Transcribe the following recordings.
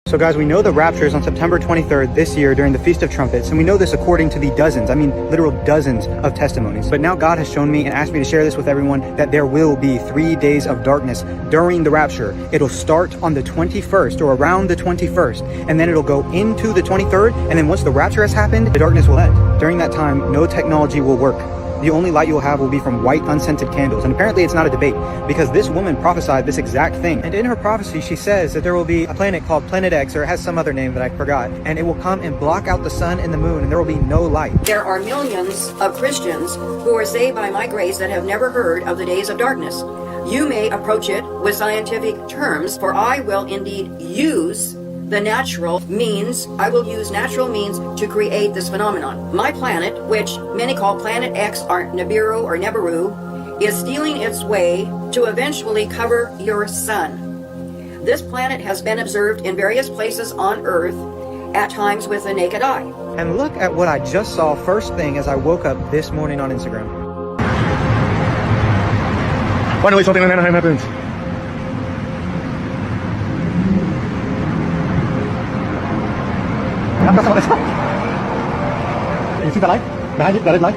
So guys, we know the rapture is on September 23rd this year during the Feast of Trumpets, and we know this according to the dozens, I mean literal dozens of testimonies. But now God has shown me and asked me to share this with everyone that there will be 3 days of darkness during the rapture. It'll start on the 21st or around the 21st, and then it'll go into the 23rd, and then once the rapture has happened, the darkness will end. During that time, no technology will work. The only light you'll have will be from white unscented candles. And apparently it's not a debate, because this woman prophesied this exact thing. And in her prophecy, she says that there will be a planet called Planet X, or it has some other name that I forgot, and it will come and block out the sun and the moon, and there will be no light. There are millions of Christians who are saved by my grace that have never heard of the days of darkness. You may approach it with scientific terms, for I will indeed use the natural means. I will use natural means to create this phenomenon. My planet, which many call Planet X or Nibiru or Nebaru, is stealing its way to eventually cover your sun. This planet has been observed in various places on Earth, at times with the naked eye. And look at what I just saw first thing as I woke up this morning on Instagram. Finally, something in Anaheim happens. You see the light? Behind you, that red light?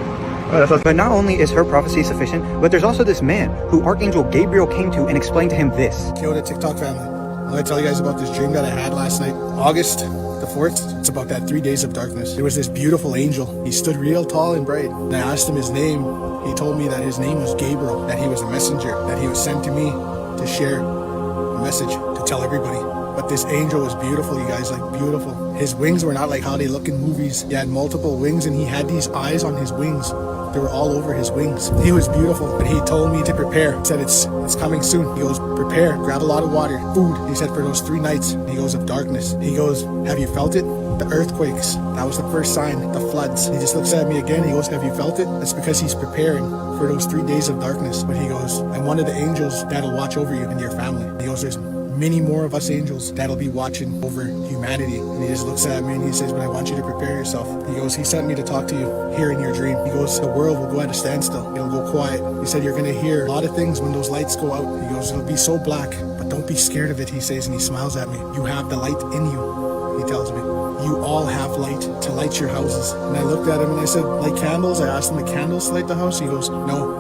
But not only is her prophecy sufficient, but there's also this man who Archangel Gabriel came to and explained to him this. Yo, the TikTok family. I'm going to tell you guys about this dream that I had last night. August the 4th. It's about that 3 days of darkness. There was this beautiful angel. He stood real tall and bright. And I asked him his name. He told me that his name was Gabriel, that he was a messenger, that he was sent to me to share a message, to tell everybody. But this angel was beautiful, you guys, like beautiful. His wings were not like how they look in movies. He had multiple wings and he had these eyes on his wings. They were all over his wings. He was beautiful, but he told me to prepare. He said, it's coming soon. He goes, prepare, grab a lot of water, food. He said, for those 3 nights. He goes, of darkness. He goes, have you felt it? The earthquakes. That was the first sign, the floods. He just looks at me again. He goes, have you felt it? That's because he's preparing for those 3 days of darkness. But he goes, I'm one of the angels that'll watch over you and your family. He goes, there's many more of us angels that'll be watching over humanity. And he just looks at me and he says, but I want you to prepare yourself. He goes, he sent me to talk to you here in your dream. He goes, the world will go at a standstill. It'll go quiet. He said, you're going to hear a lot of things when those lights go out. He goes, it'll be so black, but don't be scared of it, he says, and he smiles at me. You have the light in you, he tells me. You all have light to light your houses. And I looked at him and I said, light candles? I asked him, the candles to light the house? He goes, no.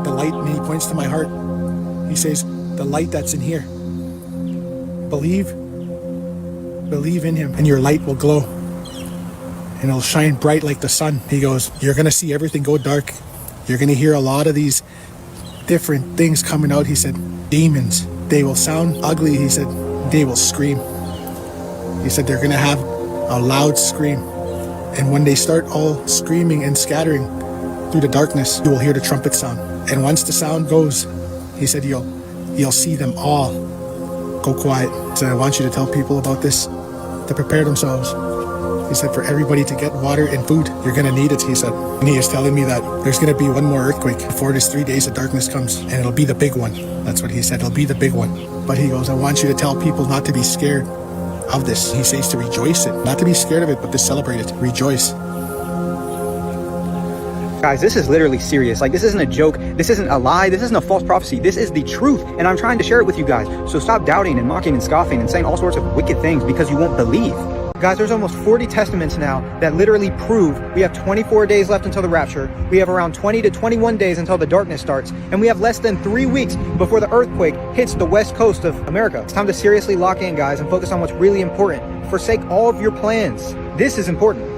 The light, and he points to my heart. He says, the light that's in here. Believe in him and your light will glow and it'll shine bright like the sun. He goes, you're gonna see everything go dark. You're gonna hear a lot of these different things coming out. He said, demons, they will sound ugly. He said, they will scream. He said, they're gonna have a loud scream, and when they start all screaming and scattering through the darkness, you will hear the trumpet sound. And once the sound goes, he said, you'll see them all go quiet. So I want you to tell people about this, to prepare themselves. He said, for everybody to get water and food, you're gonna need it, he said. And he is telling me that there's gonna be one more earthquake before this 3 days of darkness comes, and it'll be the big one. That's what he said, it'll be the big one. But he goes, I want you to tell people not to be scared of this. He says to rejoice it, not to be scared of it, but to celebrate it, rejoice. Guys, this is literally serious. Like, this isn't a joke. This isn't a lie. This isn't a false prophecy. This is the truth. And I'm trying to share it with you guys. So stop doubting and mocking and scoffing and saying all sorts of wicked things because you won't believe. Guys, there's almost 40 testaments now that literally prove we have 24 days left until the rapture. We have around 20 to 21 days until the darkness starts. And we have less than 3 weeks before the earthquake hits the west coast of America. It's time to seriously lock in, guys, and focus on what's really important. Forsake all of your plans. This is important.